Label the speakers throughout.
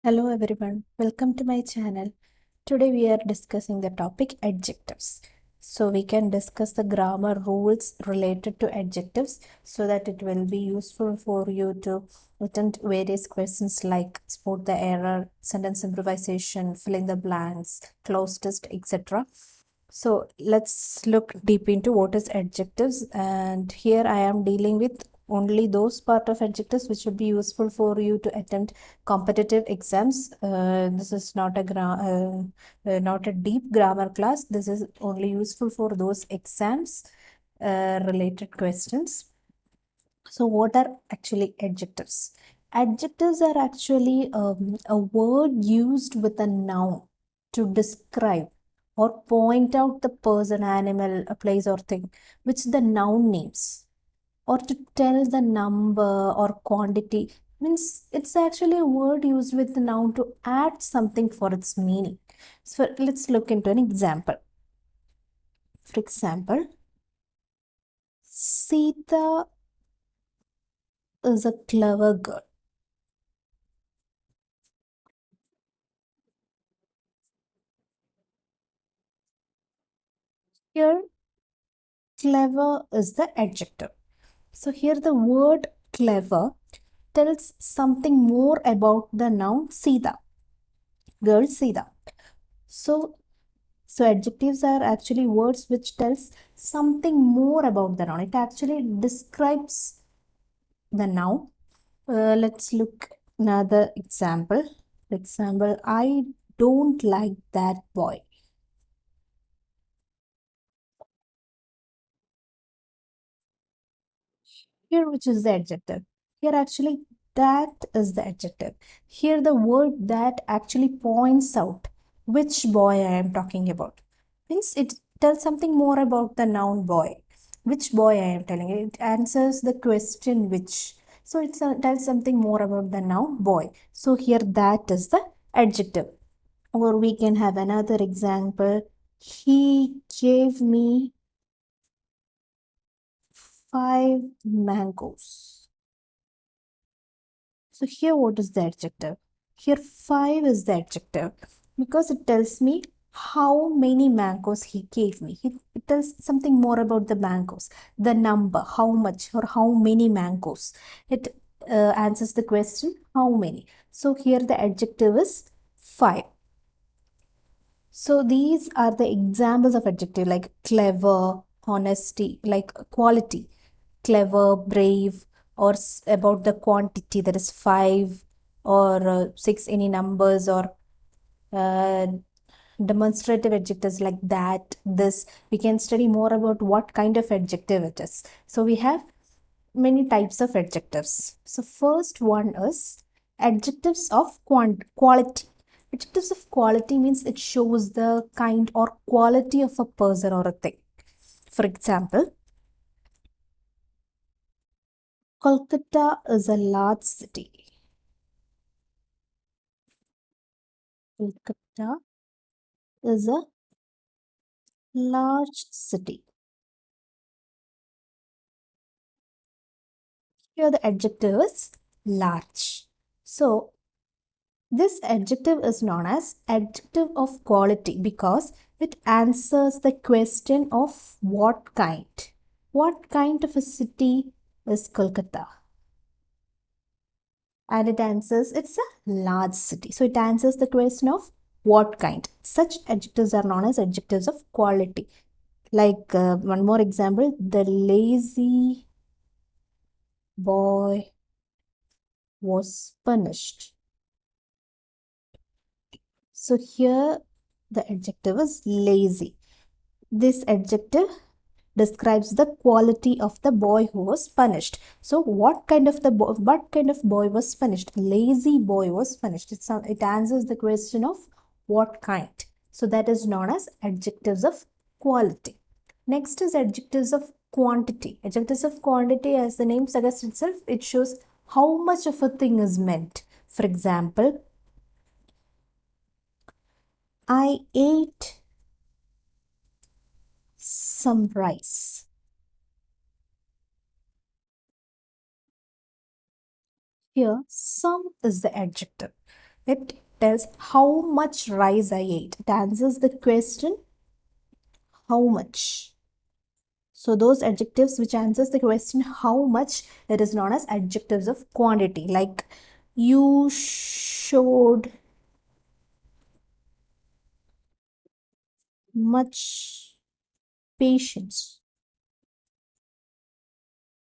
Speaker 1: Hello everyone, welcome to my channel. Today we are discussing the topic adjectives. So we can discuss the grammar rules related to adjectives so that it will be useful for you to attempt various questions like spot the error, sentence improvisation, fill in the blanks, cloze test, etc. So let's look deep into what is adjectives, and here I am dealing with only those part of adjectives which would be useful for you to attempt competitive exams. This is not not a deep grammar class. This is only useful for those exams related questions. So what are actually adjectives? Adjectives are actually a word used with a noun to describe or point out the person, animal, a place or thing which the noun names, or to tell the number or quantity. Means it's actually a word used with the noun to add something for its meaning. So let's look into an example. For example, Sita is a clever girl. Here, clever is the adjective. So here the word clever tells something more about the noun Sita, girl Sita. So adjectives are actually words which tells something more about the noun. It actually describes the noun. Let's look another example. For example, I don't like that boy. Here, which is the adjective? Here, actually, that is the adjective. Here, the word that actually points out which boy I am talking about. Means it tells something more about the noun boy. Which boy I am telling. It answers the question which. So it tells something more about the noun boy. So here, that is the adjective. Or we can have another example. He gave me 5 mangoes. So here what is the adjective? Here 5 is the adjective because it tells me how many mangoes he gave me. It tells something more about the mangoes, the number, how much or how many mangoes. It answers the question how many. So here the adjective is 5. So these are the examples of adjective like clever, honesty, like quality, clever, brave, or about the quantity that is 5 or 6, any numbers, or uh, demonstrative adjectives like that, this. We can study more about what kind of adjective it is. So we have many types of adjectives. So first one is adjectives of quality. Adjectives of quality means it shows the kind or quality of a person or a thing. For example, Kolkata is a large city. Kolkata is a large city. Here the adjective is large. So this adjective is known as adjective of quality because it answers the question of what kind. What kind of a city is Kolkata? And it answers it's a large city. So it answers the question of what kind. Such adjectives are known as adjectives of quality. Like one more example, the lazy boy was punished. So here the adjective is lazy. This adjective describes the quality of the boy who was punished. So what kind of boy was punished? Lazy boy was punished. It answers the question of what kind. So that is known as adjectives of quality. Next is adjectives of quantity. Adjectives of quantity, as the name suggests itself, it shows how much of a thing is meant. For example, I ate some rice. Here, some is the adjective. It tells how much rice I ate. It answers the question how much. So those adjectives which answers the question how much, it is known as adjectives of quantity. Like you showed much patience.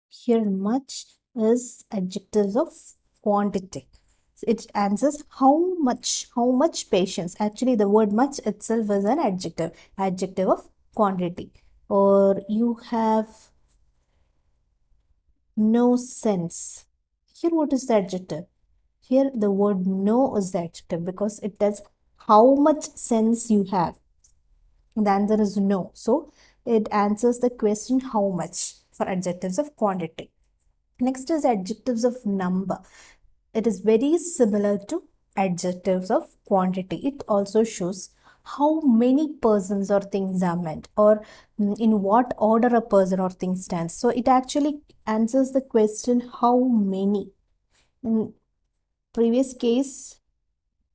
Speaker 1: Here much is adjectives of quantity. It answers how much patience. Actually the word much itself is an adjective of quantity. Or you have no sense. Here what is the adjective? Here the word no is the adjective because it tells how much sense you have. The answer is no. So it answers the question how much for adjectives of quantity. Next is adjectives of number. It is very similar to adjectives of quantity. It also shows how many persons or things are meant, or in what order a person or thing stands. So it actually answers the question how many. In previous case,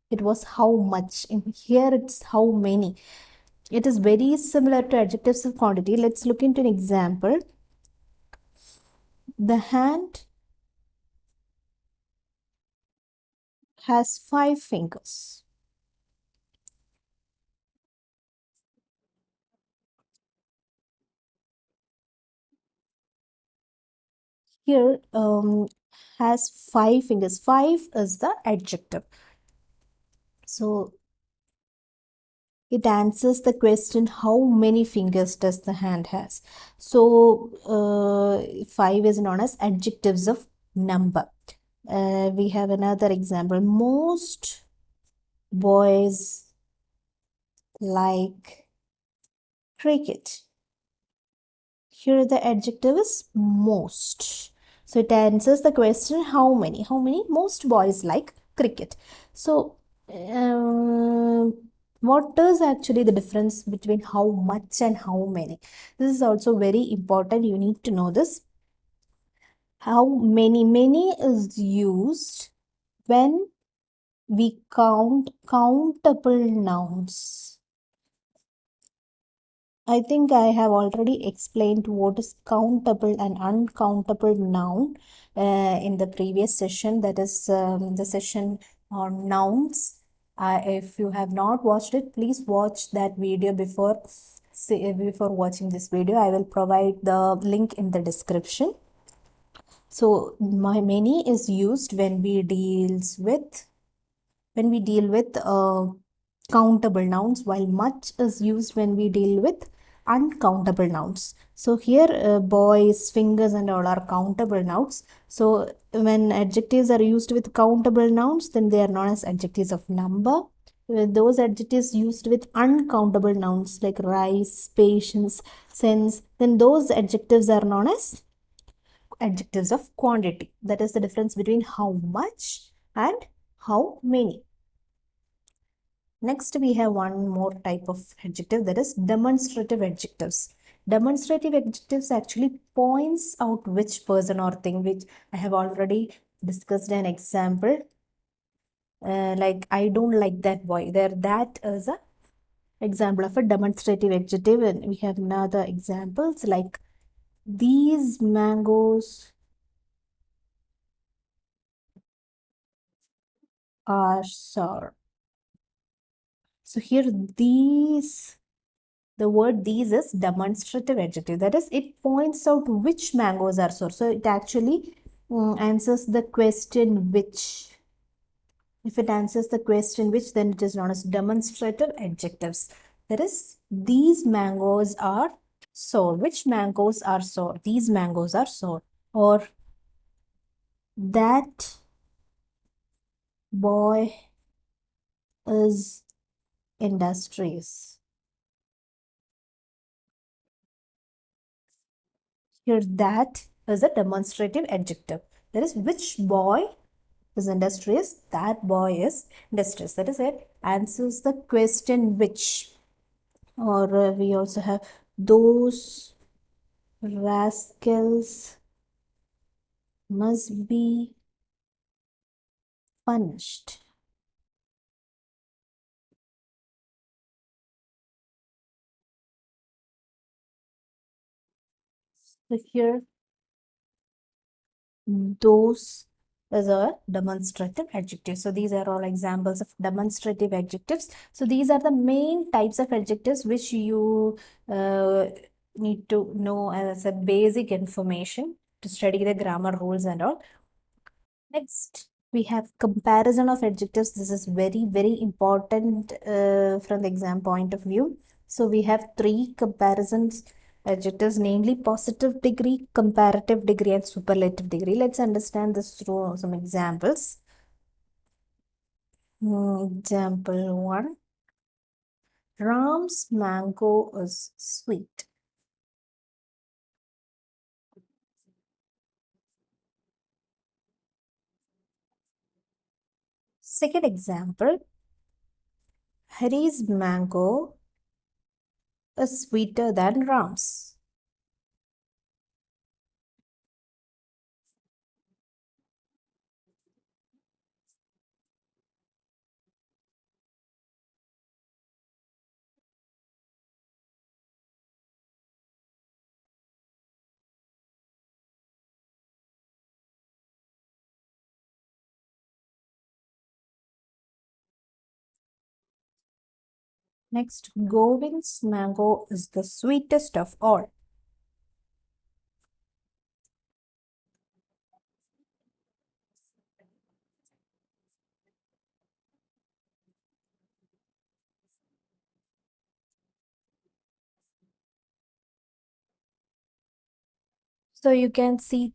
Speaker 1: it was how much. In here, it's how many. It is very similar to adjectives of quantity. Let's look into an example. The hand has 5 fingers. Here has 5 fingers. 5 is the adjective. So it answers the question how many fingers does the hand has. So 5 is known as adjectives of number. We have another example. Most boys like cricket. Here the adjective is most. So it answers the question how many. How many? Most boys like cricket. So what is actually the difference between how much and how many? This is also very important. You need to know this. How many? Many is used when we count countable nouns. I think I have already explained what is countable and uncountable noun in the previous session, that is the session on nouns. If you have not watched it, please watch that video before watching this video. I will provide the link in the description. So my many is used when we deal with countable nouns, while much is used when we deal with uncountable nouns. So here boys, fingers and all are countable nouns. So when adjectives are used with countable nouns, then they are known as adjectives of number. Those adjectives used with uncountable nouns like rice, patience, sense, then those adjectives are known as adjectives of quantity. That is the difference between how much and how many. Next, we have one more type of adjective, that is demonstrative adjectives. Demonstrative adjectives actually points out which person or thing, which I have already discussed an example. Like I don't like that boy. There, that is a example of a demonstrative adjective. And we have another examples like these mangoes are sour. So here the word these is demonstrative adjective. That is, it points out which mangoes are sour. So it actually answers the question which. If it answers the question which, then it is known as demonstrative adjectives. That is, these mangoes are sour. Which mangoes are sour? These mangoes are sour. Or that boy is industrious. Here, that is a demonstrative adjective. That is, which boy is industrious? That boy is industrious. That is, it answers the question which. Or we also have those rascals must be punished. So here, those is a demonstrative adjective. So these are all examples of demonstrative adjectives. So these are the main types of adjectives which you need to know as a basic information to study the grammar rules and all. Next, we have comparison of adjectives. This is very, very important from the exam point of view. So we have three comparisons adjectives, namely positive degree, comparative degree, and superlative degree. Let's understand this through some examples. Example 1. Ram's mango is sweet. Second example, Hari's mango is sweeter than Ram's. Next, Govind's mango is the sweetest of all. So you can see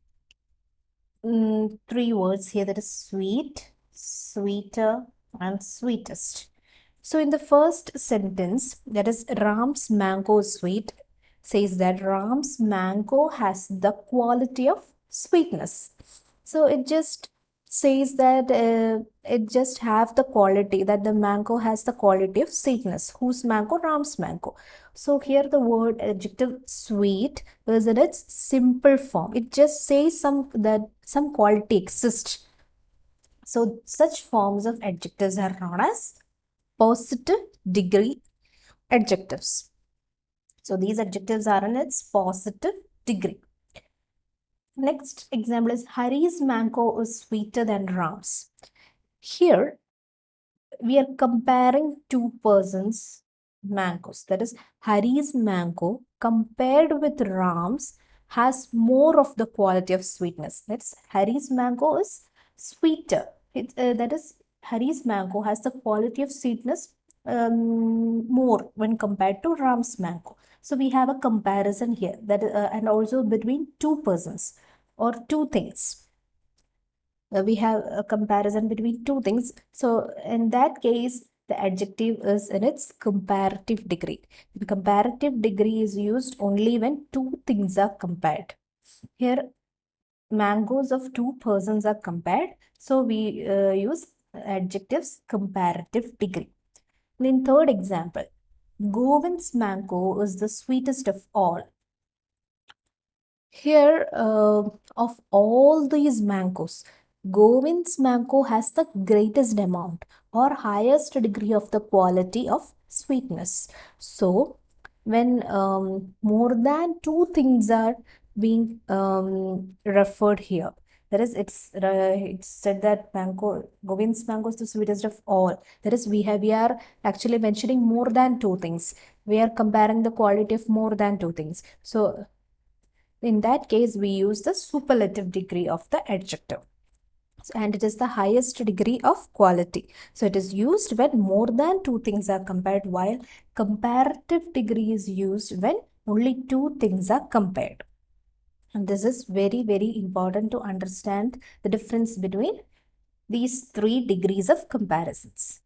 Speaker 1: three words here, that is sweet, sweeter, and sweetest. So in the first sentence, that is Ram's mango is sweet, says that Ram's mango has the quality of sweetness. So it just says that it just have the quality, that the mango has the quality of sweetness. Whose mango? Ram's mango. So here the word adjective sweet is in its simple form. It just says some quality exists. So such forms of adjectives are known as positive degree adjectives. So these adjectives are in its positive degree. Next example is Hari's mango is sweeter than Ram's. Here we are comparing two persons' mangoes. That is, Hari's mango compared with Ram's has more of the quality of sweetness. That's Hari's mango is sweeter. That is, Hari's mango has the quality of sweetness more when compared to Ram's mango. So we have a comparison here, that and also between two persons or two things. We have a comparison between two things. So in that case, the adjective is in its comparative degree. The comparative degree is used only when two things are compared. Here, mangoes of two persons are compared. So we use adjectives comparative degree. And in third example, Govind's mango is the sweetest of all. Here, of all these mangoes, Govind's mango has the greatest amount or highest degree of the quality of sweetness. So, when more than two things are being referred here, that is, it's said that Govind's mango is the sweetest of all. That is, we are actually mentioning more than two things. We are comparing the quality of more than two things. So in that case, we use the superlative degree of the adjective. And it is the highest degree of quality. So it is used when more than two things are compared, while comparative degree is used when only two things are compared. And this is very, very important to understand the difference between these three degrees of comparisons.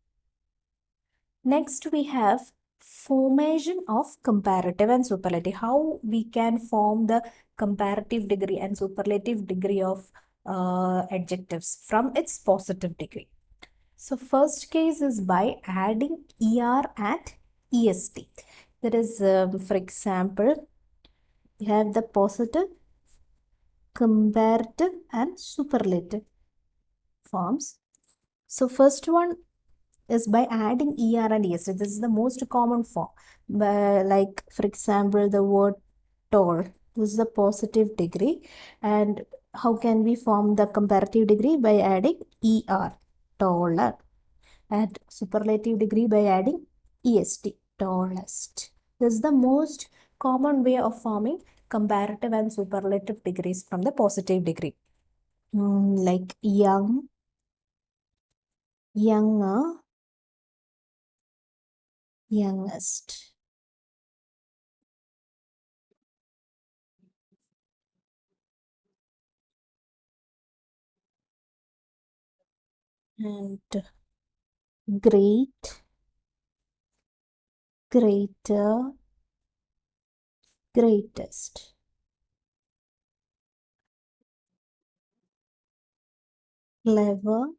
Speaker 1: Next, we have formation of comparative and superlative. How we can form the comparative degree and superlative degree of adjectives from its positive degree. So first case is by adding er and est. That is, for example, we have the positive, comparative, and superlative forms. So first one is by adding er and est. This is the most common form. Like, for example, the word tall. This is the positive degree. And how can we form the comparative degree? By adding ER, taller. And superlative degree by adding EST, tallest. This is the most common way of forming comparative and superlative degrees from the positive degree. Like young, younger, youngest. And great, greater, greatest. Clever,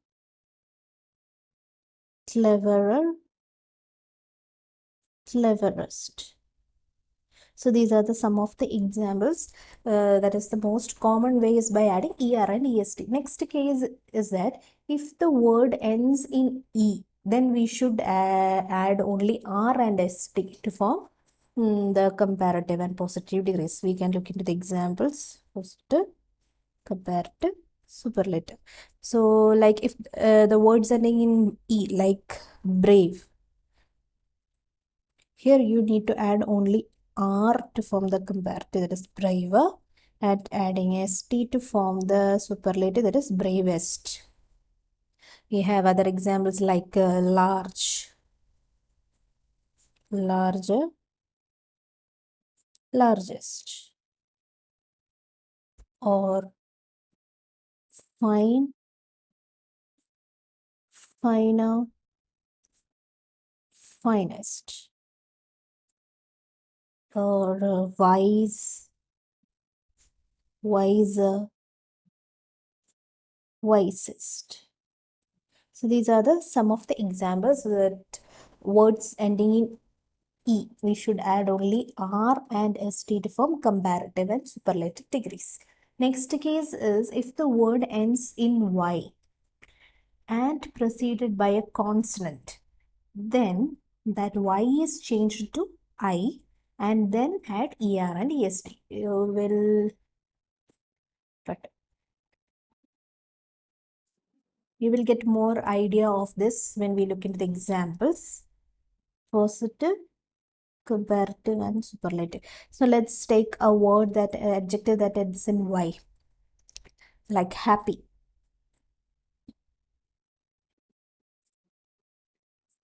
Speaker 1: cleverer, cleverest. So these are the some of the examples. That is the most common way is by adding ER and EST. Next case is that if the word ends in E, then we should add only R and ST to form the comparative and positive degrees. We can look into the examples. Positive, comparative, superlative. So like if the words ending in E, like brave, here you need to add only R to form the comparative, that is braver, and adding ST to form the superlative, that is bravest. We have other examples like large, larger, largest, or fine, finer, finest, or wise, wiser, wisest. So these are the some of the examples that words ending in E. We should add only R and ST to form comparative and superlative degrees. Next case is if the word ends in Y and preceded by a consonant, then that Y is changed to I and then add ER and EST. You will get more idea of this when we look into the examples. Positive, comparative, and superlative. So let's take a word that adjective that ends in Y, like happy.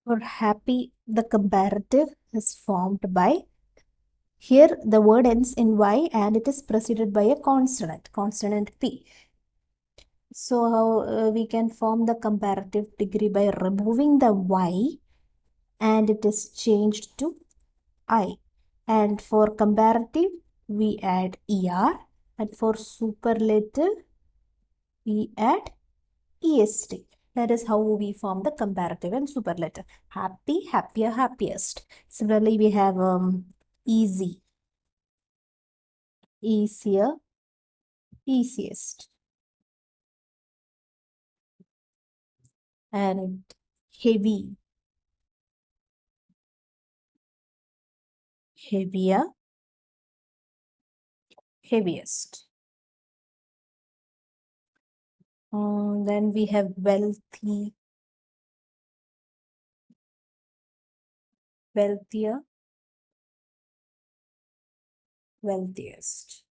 Speaker 1: For happy, the comparative is formed by, here the word ends in Y and it is preceded by a consonant P. So how we can form the comparative degree by removing the Y and it is changed to I. And for comparative, we add ER, and for superlative, we add EST. That is how we form the comparative and superlative. Happy, happier, happiest. Similarly, we have easy, easier, easiest. And heavy, heavier, heaviest. Then we have wealthy, wealthier, wealthiest.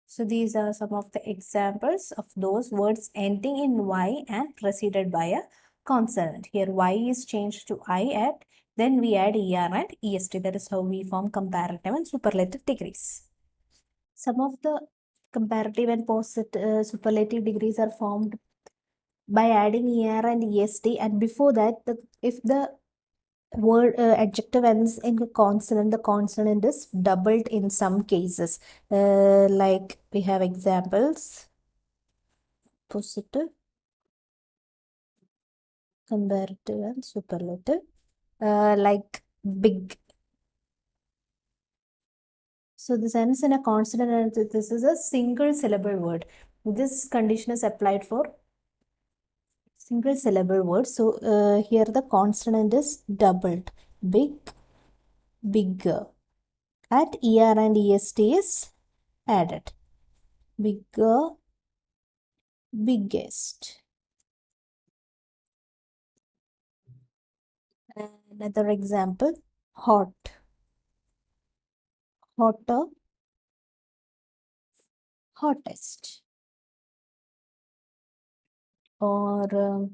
Speaker 1: So these are some of the examples of those words ending in Y and preceded by a consonant. Here Y is changed to I and then we add ER and EST. That is how we form comparative and superlative degrees. Some of the comparative and superlative degrees are formed by adding ER and EST, and before that, if the word adjective ends in a consonant, the consonant is doubled in some cases. Like we have examples: positive, comparative, and superlative. Like big. So this ends in a consonant and this is a single syllable word. This condition is applied for single syllable word. So here the consonant is doubled. Big, bigger. At ER and EST is added. Bigger, biggest. Another example, hot, hotter, hottest. Or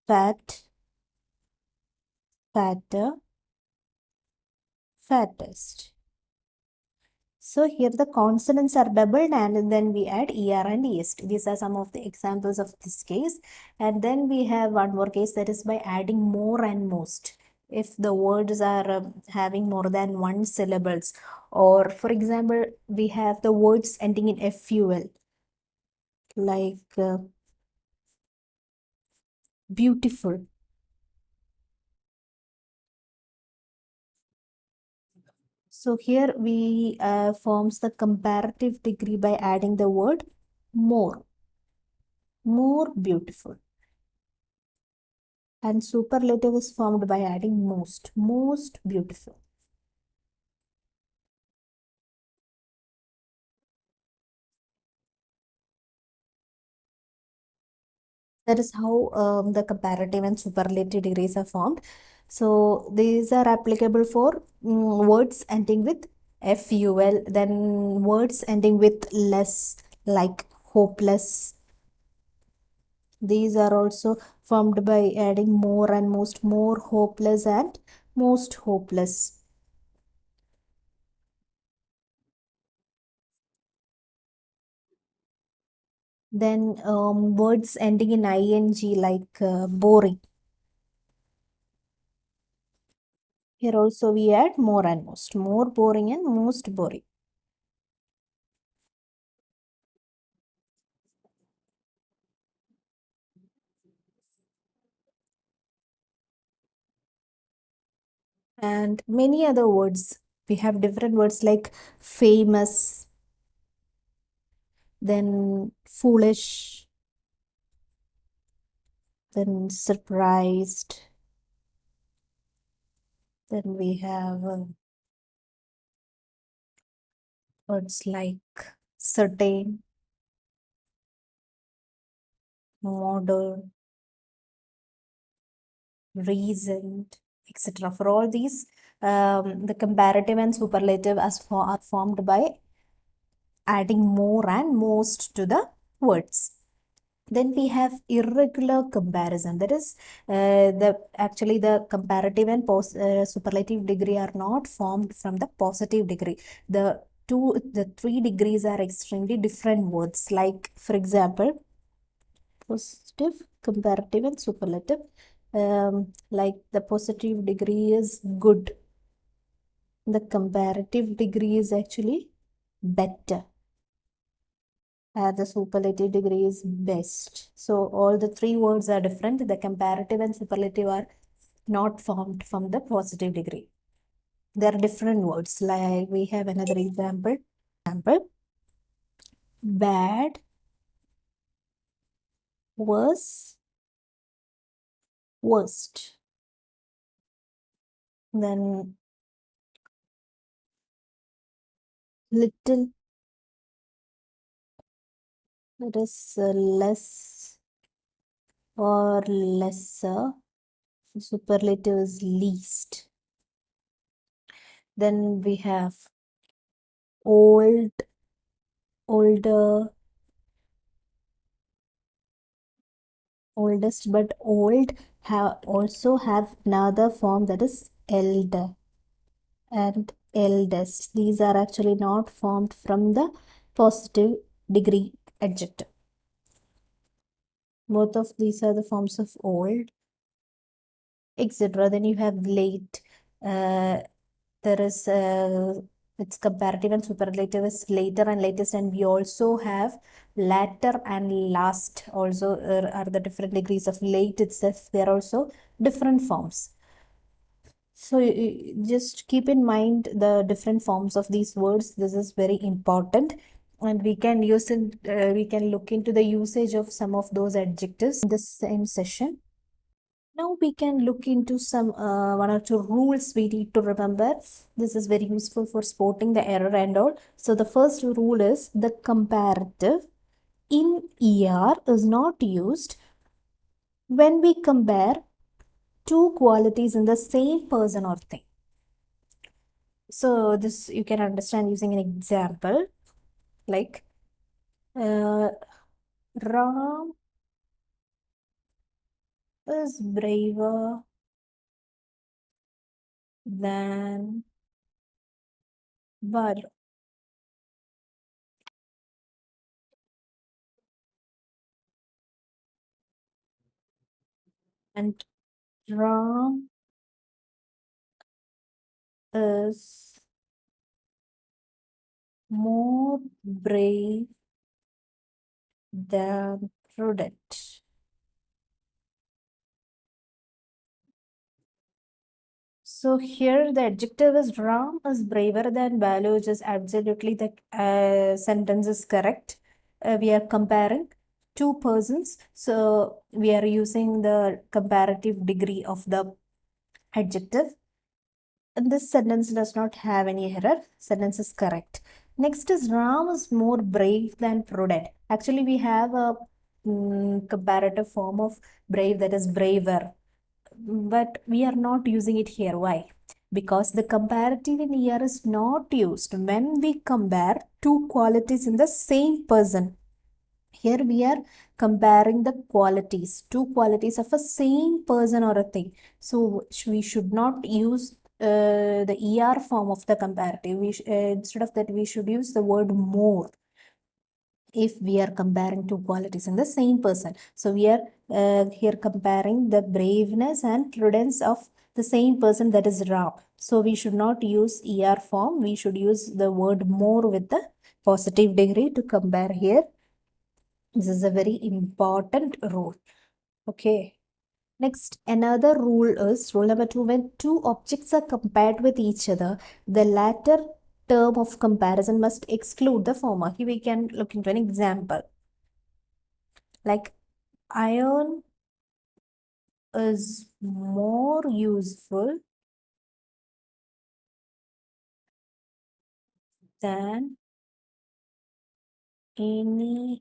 Speaker 1: fat, fatter, fattest. So here the consonants are doubled and then we add ER and EST. These are some of the examples of this case. And then we have one more case, that is by adding more and most. If the words are having more than one syllables, or for example, we have the words ending in FUL, like beautiful. So here we forms the comparative degree by adding the word more, more beautiful. And superlative is formed by adding most, most beautiful. That is how the comparative and superlative degrees are formed. So these are applicable for words ending with FUL, then words ending with less, like hopeless. These are also formed by adding more and most, more hopeless and most hopeless. Then words ending in ing, like boring. Here also we add more and most, more boring and most boring. And many other words. We have different words like famous, then foolish, then surprised. Then we have words like certain, modern, reasoned, etc. For all these, the comparative and superlative are formed by adding more and most to the words. Then we have irregular comparison. That is, the comparative and superlative degree are not formed from the positive degree. The three degrees are extremely different words. Like for example, positive, comparative, and superlative. Like the positive degree is good. The comparative degree is actually better. The superlative degree is best. So all the three words are different. The comparative and superlative are not formed from the positive degree. They are different words. Like we have another example. Bad, worse, worst. Then little, that is less or lesser. Superlative is least. Then we have old, older, oldest, but old also have another form, that is elder and eldest. These are actually not formed from the positive degree adjective. Both of these are the forms of old, etc. Then you have late. There is its comparative and superlative is later and latest, and we also have latter and last. Also are the different degrees of late itself. They are also different forms. So just keep in mind the different forms of these words. This is very important, and we can use it. We can look into the usage of some of those adjectives in this same session. Now we can look into some one or two rules we need to remember. This is very useful for spotting the error and all. So the first rule is the comparative in ER is not used when we compare two qualities in the same person or thing. So this you can understand using an example like Ram is braver than Var. And Ram is more brave than prudent. So here the adjective is Ram is braver than Balu, which is absolutely the sentence is correct. We are comparing two persons. So we are using the comparative degree of the adjective. And this sentence does not have any error. Sentence is correct. Next is Ram is more brave than prudent. Actually, we have a comparative form of brave, that is braver. But we are not using it here. Why? Because the comparative in here is not used when we compare two qualities in the same person. Here we are comparing the qualities, two qualities of a same person or a thing. So we should not use the ER form of the comparative. Instead of that, we should use the word more if we are comparing two qualities in the same person. So we are here comparing the braveness and prudence of the same person, that is Ram. So we should not use ER form. We should use the word more with the positive degree to compare here. This is a very important rule. Okay. Next, another rule is rule number 2. When two objects are compared with each other, the latter term of comparison must exclude the former. Here we can look into an example. Like iron is more useful than any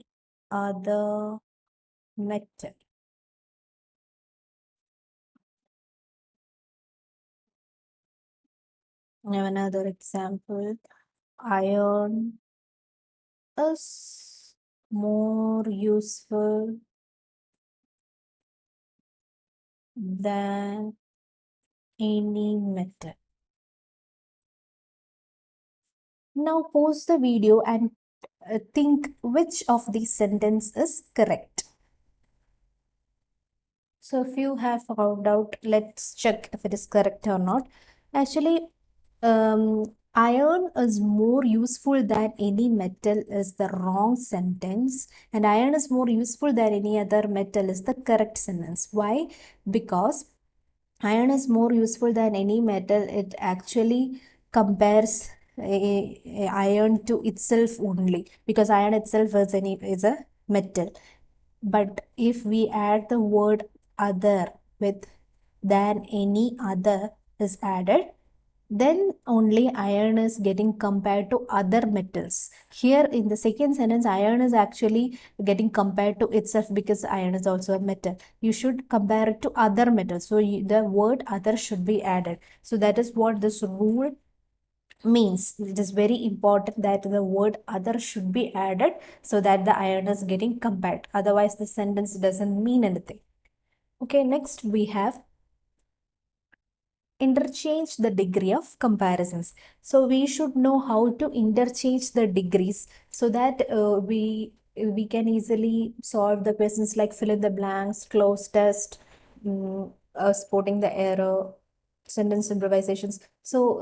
Speaker 1: other metal. Now another example. Iron is more useful than any metal. Now pause the video and think which of these sentences is correct. So if you have found out, let's check if it is correct or not. Actually, iron is more useful than any metal is the wrong sentence, and iron is more useful than any other metal is the correct sentence. Why? Because iron is more useful than any metal. It actually compares iron to itself only, because iron itself is a metal. But if we add the word other with than any other is added, then only iron is getting compared to other metals. Here in the second sentence, iron is actually getting compared to itself because iron is also a metal. You should compare it to other metals. So the word other should be added. So that is what this rule means. It is very important that the word other should be added so that the iron is getting compared. Otherwise, the sentence doesn't mean anything. Okay, next we have interchange the degree of comparisons. So we should know how to interchange the degrees so that we can easily solve the questions like fill in the blanks, close test, spotting the error, sentence improvisations. So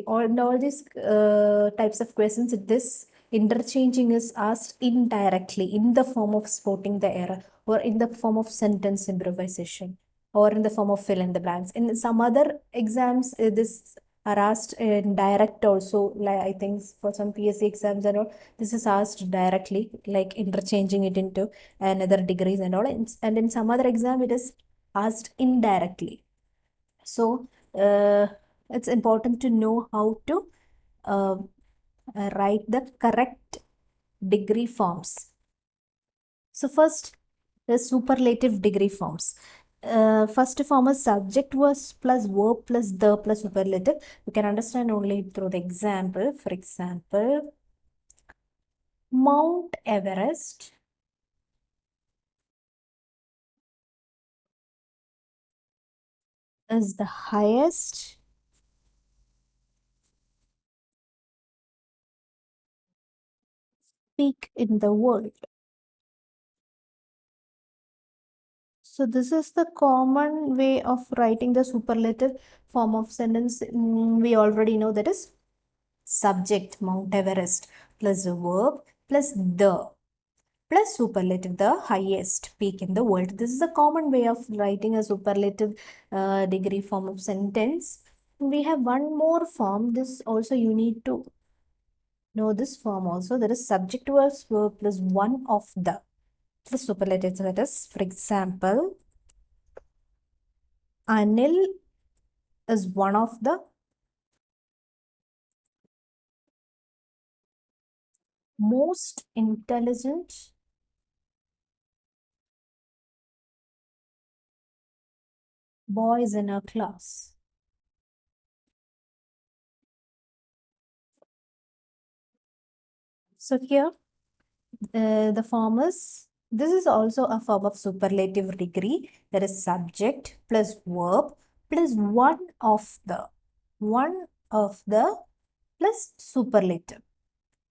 Speaker 1: all these types of questions, this interchanging is asked indirectly in the form of spotting the error or in the form of sentence improvisation or in the form of fill in the blanks. In some other exams, this are asked in direct also, like I think for some PSC exams and all, this is asked directly, like interchanging it into another degrees and all. And in some other exam, it is asked indirectly. So it's important to know how to write the correct degree forms. So first, the superlative degree forms. First form is subject was plus verb plus the plus superlative. You can understand only through the example. For example, Mount Everest is the highest peak in the world. So this is the common way of writing the superlative form of sentence. We already know that is subject Mount Everest plus a verb plus the plus superlative, the highest peak in the world. This is a common way of writing a superlative degree form of sentence. We have one more form. This also you need to know this form also. There is subject plus verb plus one of the plus superlative. So that is, for example, Anil is one of the most intelligent boys in our class. So here the form is, this is also a form of superlative degree. There is subject plus verb plus one of the plus superlative,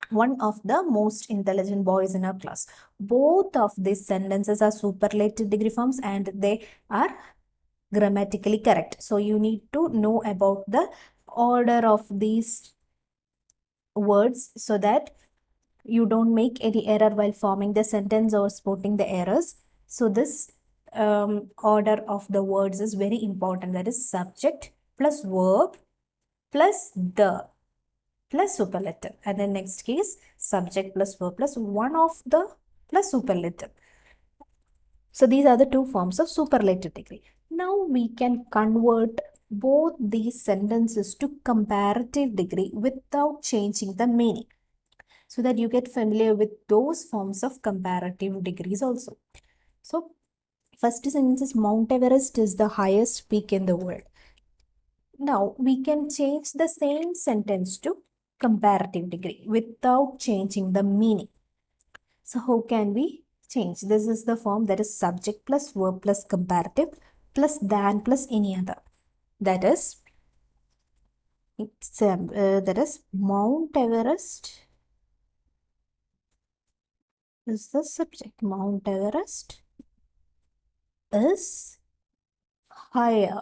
Speaker 1: one of the most intelligent boys in our class. Both of these sentences are superlative degree forms and they are grammatically correct. So you need to know about the order of these words so that you don't make any error while forming the sentence or spotting the errors. So this order of the words is very important. That is subject plus verb plus the plus superlative. And then next case, subject plus verb plus one of the plus superlative. So these are the two forms of superlative degree. Now we can convert both these sentences to comparative degree without changing the meaning, so that you get familiar with those forms of comparative degrees also. So first sentence is Mount Everest is the highest peak in the world. Now we can change the same sentence to comparative degree without changing the meaning. So how can we change? This is the form, that is subject plus verb plus comparative plus than plus any other. That is, that is Mount Everest is the subject. Mount Everest is higher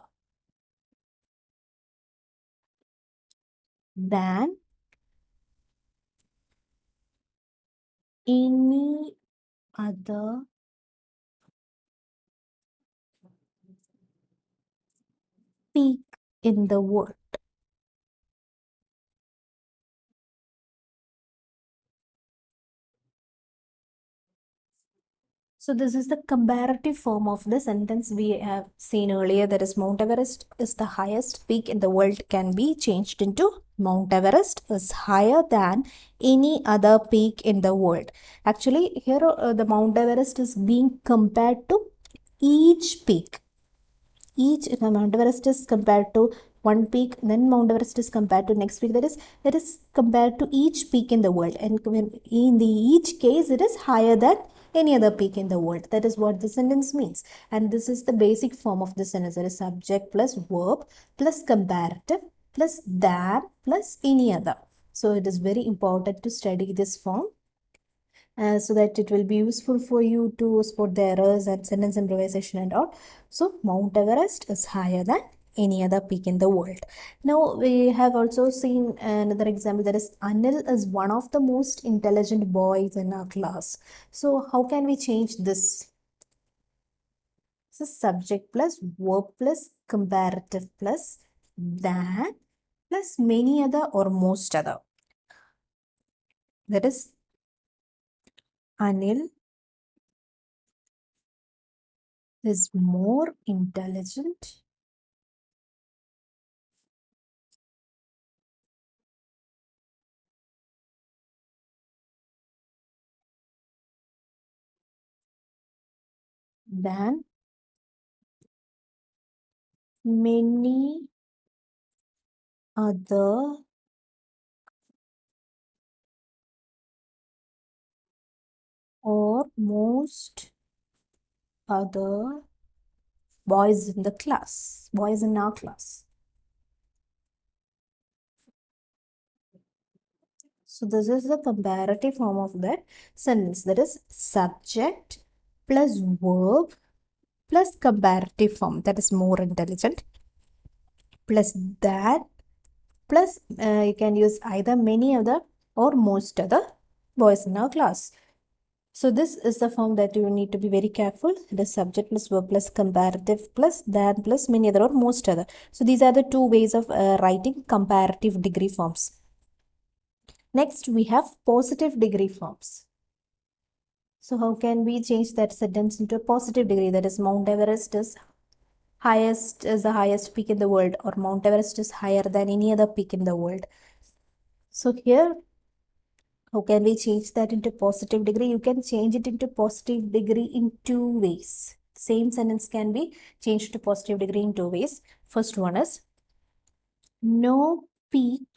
Speaker 1: than any other peak in the world. So this is the comparative form of the sentence we have seen earlier. That is, Mount Everest is the highest peak in the world can be changed into Mount Everest is higher than any other peak in the world. Actually, here the Mount Everest is being compared to each peak. Each Mount Everest is compared to one peak, then Mount Everest is compared to next peak. That is compared to each peak in the world, and in the each case it is higher than any other peak in the world. That is what the sentence means, and this is the basic form of the sentence. That is subject plus verb plus comparative plus than plus any other. So it is very important to study this form so that it will be useful for you to spot the errors and sentence improvisation and all. So Mount Everest is higher than any other peak in the world. Now we have also seen another example, that is Anil is one of the most intelligent boys in our class. So how can we change this? So subject plus verb plus comparative plus than plus many other or most other. That is Anil is more intelligent than many other or most other boys in the class, boys in our class. So this is the comparative form of that sentence. That is subject plus verb plus comparative form. That is more intelligent plus that plus you can use either many other or most other boys in our class. So this is the form that you need to be very careful. It is subject plus verb plus comparative plus that plus many other or most other. So these are the two ways of writing comparative degree forms. Next, we have positive degree forms. So how can we change that sentence into a positive degree? That is Mount Everest is the highest peak in the world, or Mount Everest is higher than any other peak in the world. So here, how can we change that into positive degree? You can change it into positive degree in two ways. Same sentence can be changed to positive degree in two ways. First one is no peak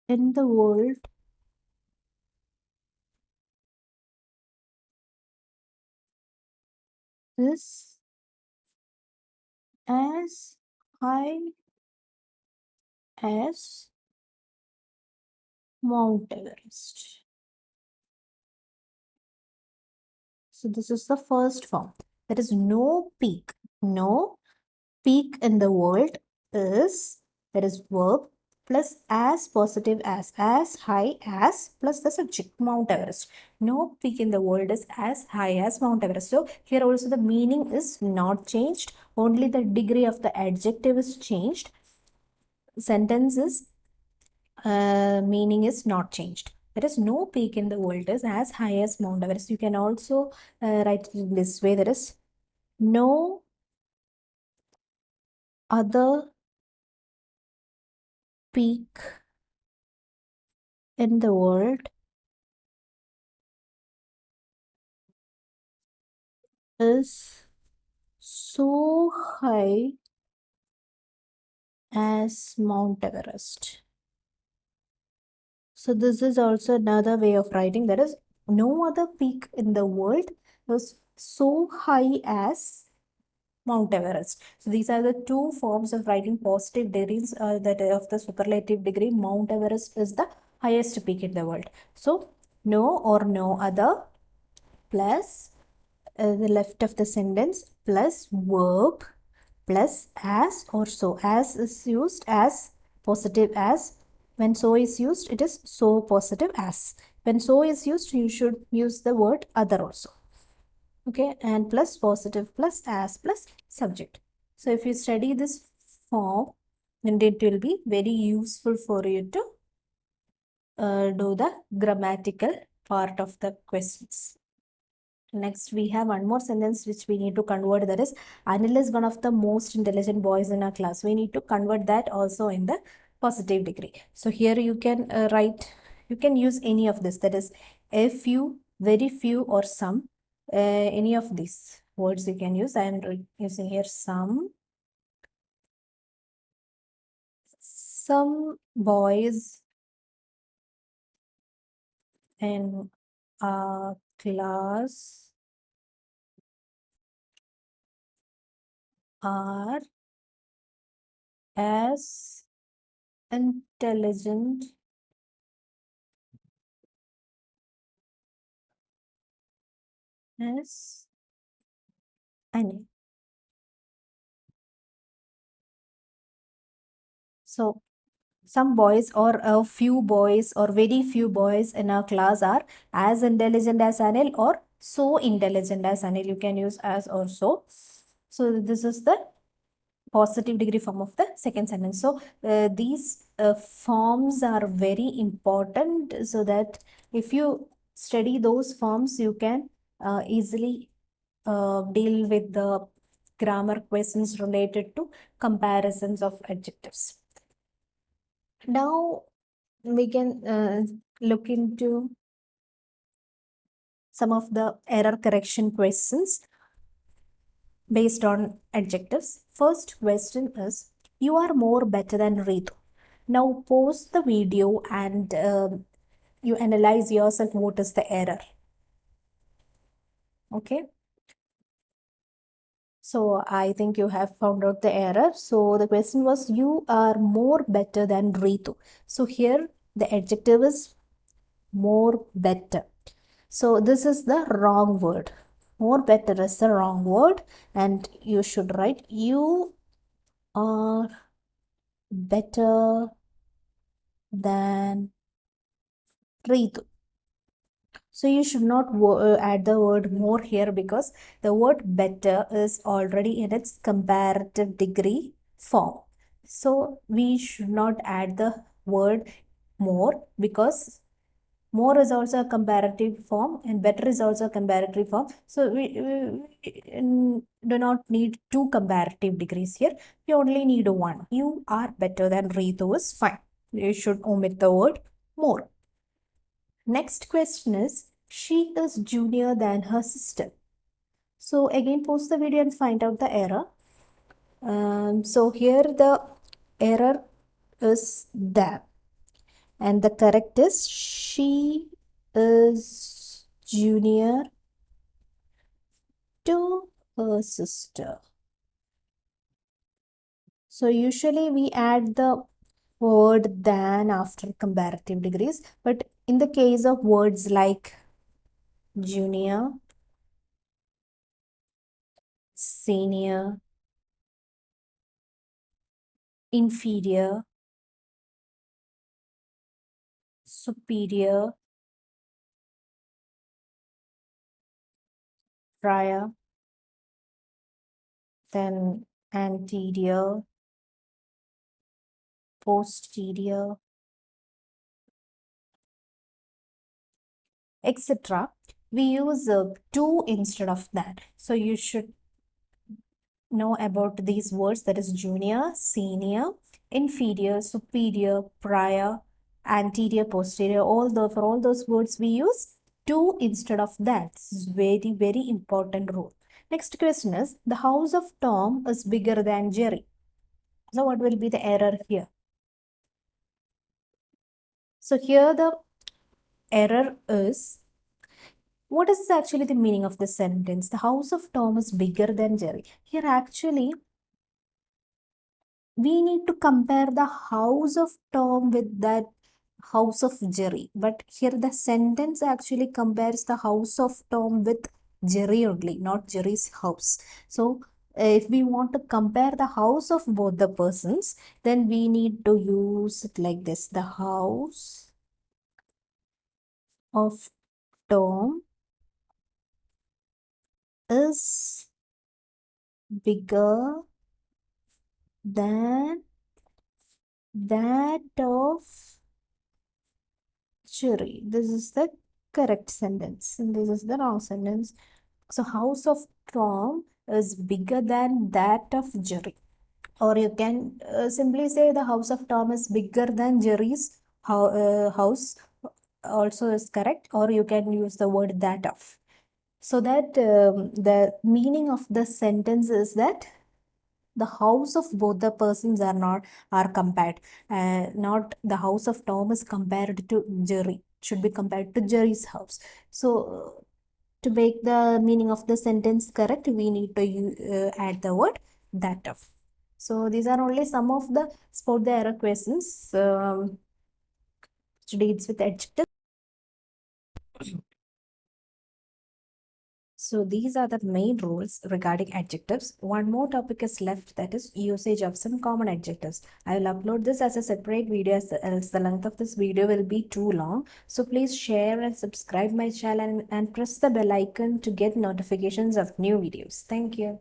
Speaker 1: in the world is as high as Mount Everest. So this is the first form. There is no peak. No peak in the world is, there is verb plus as positive as high as plus the subject Mount Everest. No peak in the world is as high as Mount Everest. So here also the meaning is not changed. Only the degree of the adjective is changed. Sentence is meaning is not changed. There is no peak in the world is as high as Mount Everest. You can also write it in this way. There is no other peak in the world is so high as Mount Everest. So this is also another way of writing. There is no other peak in the world is so high as Mount Everest. So these are the two forms of writing positive degrees that of the superlative degree. Mount Everest is the highest peak in the world. So no or no other plus the left of the sentence plus verb plus as or so. As is used as positive as. When so is used, it is so positive as. When so is used, you should use the word other also. Okay, and plus positive plus as plus subject. So if you study this form, then it will be very useful for you to do the grammatical part of the questions. Next, we have one more sentence which we need to convert. That is, Anil is one of the most intelligent boys in our class. We need to convert that also in the positive degree. So here you can write, you can use any of this. That is, a few, very few, or some. Any of these words you can use. I am using here some. Some boys in our class are as intelligent as any. So some boys or a few boys or very few boys in our class are as intelligent as Anil or so intelligent as Anil. You can use as or so. So this is the positive degree form of the second sentence. So these forms are very important, so that if you study those forms, you can easily deal with the grammar questions related to comparisons of adjectives. Now we can look into some of the error correction questions based on adjectives. First question is, you are more better than Ritu. Now pause the video and you analyze yourself what is the error. Okay. So I think you have found out the error. So the question was, you are more better than Ritu. So here the adjective is more better. So this is the wrong word. More better is the wrong word, and you should write, you are better than Ritu. So you should not add the word more here, because the word better is already in its comparative degree form. So we should not add the word more, because more is also a comparative form and better is also a comparative form. So we do not need two comparative degrees here. We only need one. You are better than Ritu is fine. You should omit the word more. Next question is, she is junior than her sister. So again, pause the video and find out the error. So here the error is there. And the correct is, she is junior to her sister. So usually we add the word than after comparative degrees, but in the case of words like junior, senior, inferior, superior, prior, then anterior, posterior, etc. We use to instead of that. So you should know about these words, that is junior, senior, inferior, superior, prior, anterior, posterior. For all those words we use to instead of that. This is very, very important rule. Next question is, the house of Tom is bigger than Jerry. So what will be the error here? So here the error is, what is actually the meaning of this sentence? The house of Tom is bigger than Jerry. Here actually we need to compare the house of Tom with that house of Jerry. But here the sentence actually compares the house of Tom with Jerry only, not Jerry's house. So if we want to compare the house of both the persons, then we need to use it like this. The house of Tom is bigger than that of Jerry. This is the correct sentence and this is the wrong sentence. So house of Tom is bigger than that of Jerry. Or you can simply say the house of Tom is bigger than Jerry's house also is correct, or you can use the word that of. So that the meaning of the sentence is that the house of both the persons are compared. Not the house of Tom is compared to Jerry. Should be compared to Jerry's house. So to make the meaning of the sentence correct, we need to add the word that of. So these are only some of the spot the error questions which deals with adjectives. So these are the main rules regarding adjectives. One more topic is left, that is usage of some common adjectives. I will upload this as a separate video, else the length of this video will be too long. So please share and subscribe my channel and press the bell icon to get notifications of new videos. Thank you.